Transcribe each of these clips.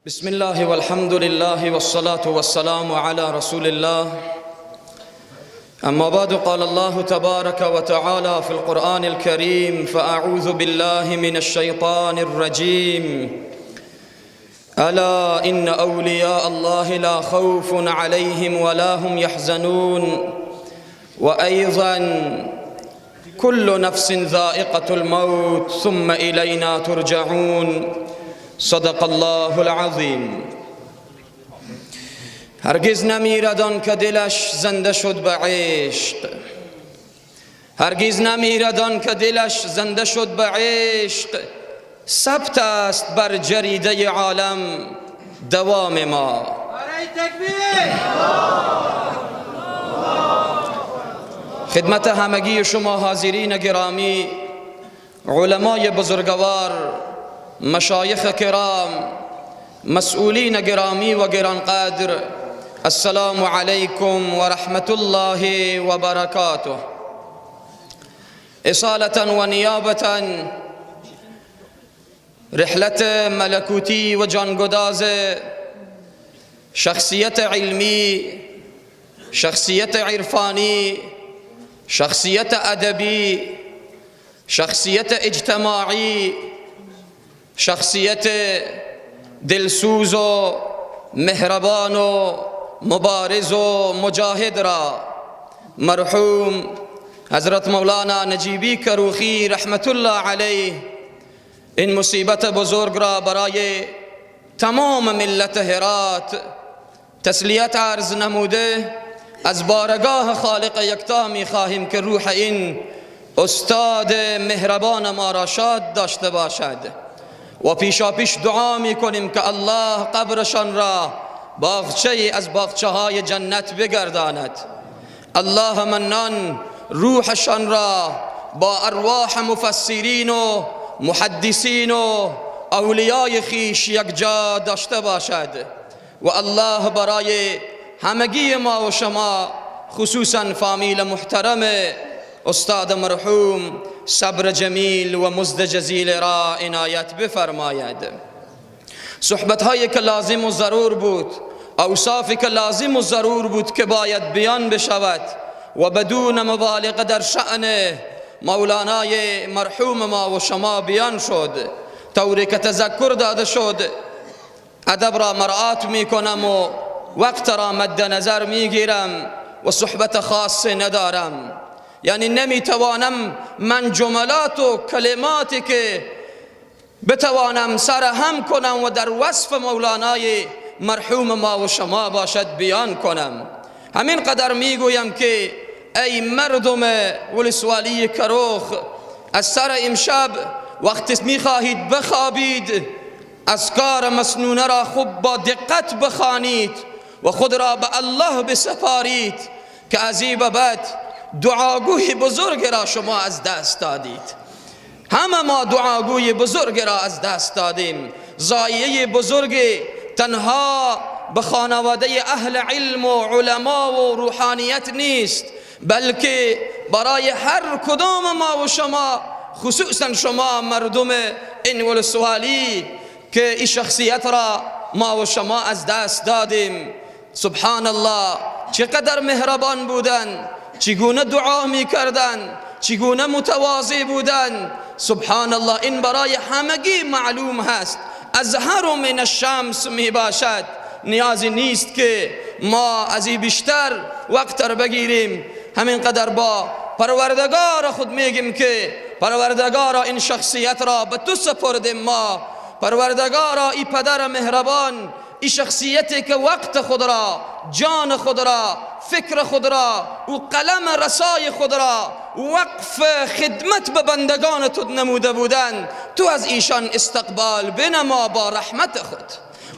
بسم الله والحمد لله والصلاة والسلام على رسول الله. أما بعد، قال الله تبارك وتعالى في القرآن الكريم: فأعوذ بالله من الشيطان الرجيم. ألا إن أولياء الله لا خوف عليهم ولا هم يحزنون، وأيضا كل نفس ذائقة الموت ثم إلينا ترجعون. صدق الله العظیم. هرگز نمیرد آن که دلش زنده شد به عشق، هرگز نمیرد آن که دلش زنده شد به عشق. ثبت است بر جریده عالم دوام ما. خدمت همگی شما حاضرین گرامی، علمای بزرگوار، مشایخ کرام، مسئولین گرامی و گرانقدر، السلام علیکم و رحمت الله و برکاته. اصالة و نیابة رحلت ملکوتی و جانگداز شخصیت علمی، شخصیت عرفانی، شخصیت ادبی، شخصیت اجتماعی، شخصیت دلسوز و مهربان و مبارز و مجاهد را مرحوم حضرت مولانا نجیبی کروخی رحمت الله علیه این مصیبت بزرگ را برای تمام ملت هرات تسلیت عرض نموده، از بارگاه خالق یکتا می خواهیم که روح این استاد مهربان ما را شاد داشته باشد و پیشا پیش دعا می کنیم که الله قبرشان را باغچه از باغچه های جنت بگرداند. الله منان روحشان را با ارواح مفسرین و محدثین و اولیای خیش یکجا داشته باشد و الله برای همگی ما و شما، خصوصا فامیل محترم استاد مرحوم، صبر جمیل و مزد جزیل را عنایت بفرماید. صحبت هایی که لازم و ضرور بود، اوصافی که لازم و ضرور بود که باید بیان بشود و بدون مبالغه در شأن مولانای مرحوم ما و شما بیان شد، طوری که تذکر داده شد. ادب را مراعات می کنم و وقت را مد نظر می گیرم و صحبت خاص ندارم، یعنی نمیتوانم من جملات و کلماتی که بتوانم سرهم کنم و در وصف مولانای مرحوم ما و شما باشد بیان کنم. همین قدر میگویم که ای مردم ولسوالی کروخ، از سر امشب وقتی میخواهید بخوابید اذکار مسنونه را خوب با دقت بخوانید و خود را به الله بسپارید که از این بعد دعاگوی بزرگ را شما از دست دادید. همه ما دعاگوی بزرگ را از دست دادیم. ضایعه بزرگ تنها به خانواده اهل علم و علما و روحانیت نیست، بلکه برای هر کدام ما و شما، خصوصا شما مردم این ولسوالی که این شخصیت را ما و شما از دست دادیم. سبحان الله، چقدر مهربان بودن، چگونه دعا می کردن، چگونه متواضع بودن. سبحان الله، این برای همگی معلوم هست. ازهر من الشمس می باشد، نیازی نیست که ما از این بیشتر وقت را بگیریم. همین قدر با پروردگار خود میگیم که پروردگارا این شخصیت را به تو سپردیم ما. پروردگارا این پدر مهربان، این شخصیتی که وقت خود را، جان خود را، فکر خود را و قلم رسای خود را وقف خدمت به بندگان تو نموده بودند، تو از ایشان استقبال بنما با رحمت خود،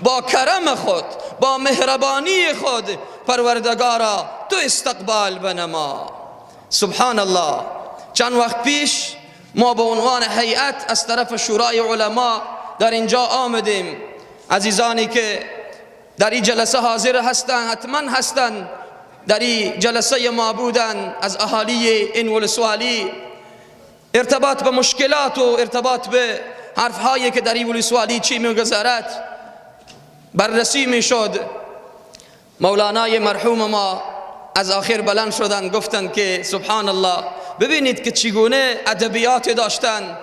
با کرم خود، با مهربانی خود. پروردگارا تو استقبال بنما. سبحان الله. چند وقت پیش ما به عنوان هیئت از طرف شورای علما در اینجا آمدیم. عزیزانی که در این جلسه حاضر هستند، حتما هستند در این جلسه ما بودند، از اهالی این ولسوالی، ارتباط به مشکلات و ارتباط به حرفهایی که در این ولسوالی چی میگذرد بررسی میشد. مولانای مرحوم ما از آخر بلند شدن گفتند که سبحان الله، ببینید که چگونه ادبیات داشتن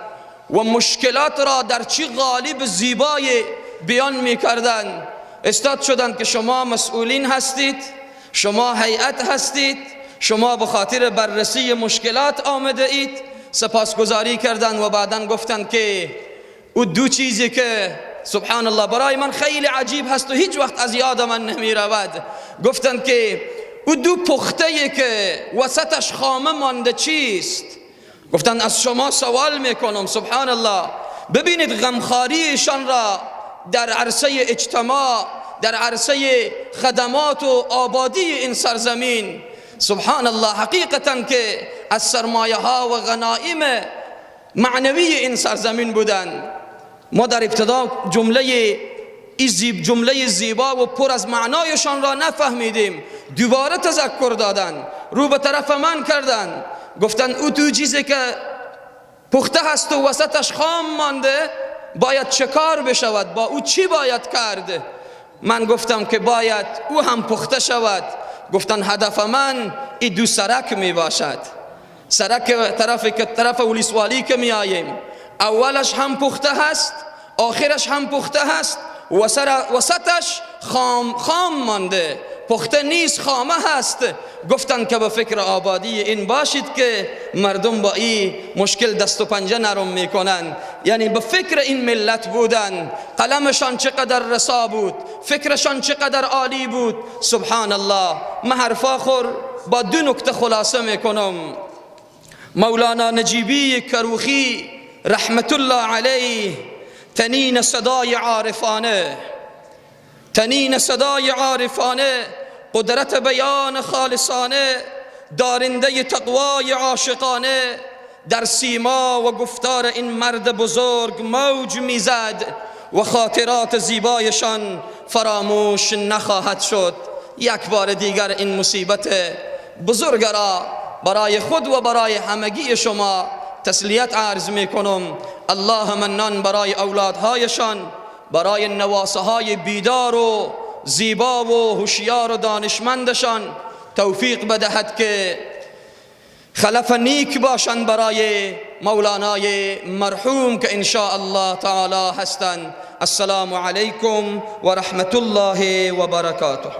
و مشکلات را در چی غالب زیبای بیان میکردن. استاد شدند که شما مسئولین هستید، شما هیئت هستید، شما به خاطر بررسی مشکلات آمده اید. سپاسگزاری کردند و بعداً گفتند که او دو چیزی که سبحان الله برای من خیلی عجیب هست و هیچ وقت از یاد من نمی رود، گفتند که او دو پخته که وسطش خامه مانده چیست؟ گفتند از شما سوال میکنم سبحان الله، ببینید غمخواریشان را در عرصه اجتماع، در عرصه خدمات و آبادی این سرزمین. سبحان الله، حقیقتا که از سرمایه ها و غنایم معنوی این سرزمین بودند. ما در ابتدا جمله زیبا و پر از معنایشان را نفهمیدیم. دوباره تذکر دادن، رو به طرف من کردن، گفتن او تو چیزی که پخته هست و وسطش خام مانده باید چه کار بشود، با او چی باید کرد؟ من گفتم که باید او هم پخته شود. گفتن هدف من این دو سرک می باشد. سرک طرف ولیسوالی که می آییم، اولش هم پخته هست، آخرش هم پخته هست، وسطش خام مانده، پخته نیست، خامه هست. گفتن که به فکر آبادی این باشید که مردم با این مشکل دست و پنجه نرم میکنن. یعنی به فکر این ملت بودن، قلمشان چقدر رسا بود، فکرشان چقدر عالی بود. سبحان الله. من حرفا خور با دو نکته خلاصه میکنم. مولانا نجیبی کروخی رحمت الله علیه تنین صدای عارفانه، تنین صدای عارفانه، قدرت بیان خالصانه، دارنده تقوای عاشقانه، در سیما و گفتار این مرد بزرگ موج میزد و خاطرات زیبایشان فراموش نخواهد شد. یک بار دیگر این مصیبت بزرگ را برای خود و برای همگی شما تسلیت عرض میکنم. الله منان برای اولادهایشان، برای نواسه های بیدار و زیبا و هوشیار و دانشمندشان توفیق بدهد که خلف نیک باشند برای مولانای مرحوم که ان شاء الله تعالی هستند. السلام علیکم و رحمت الله و برکاته.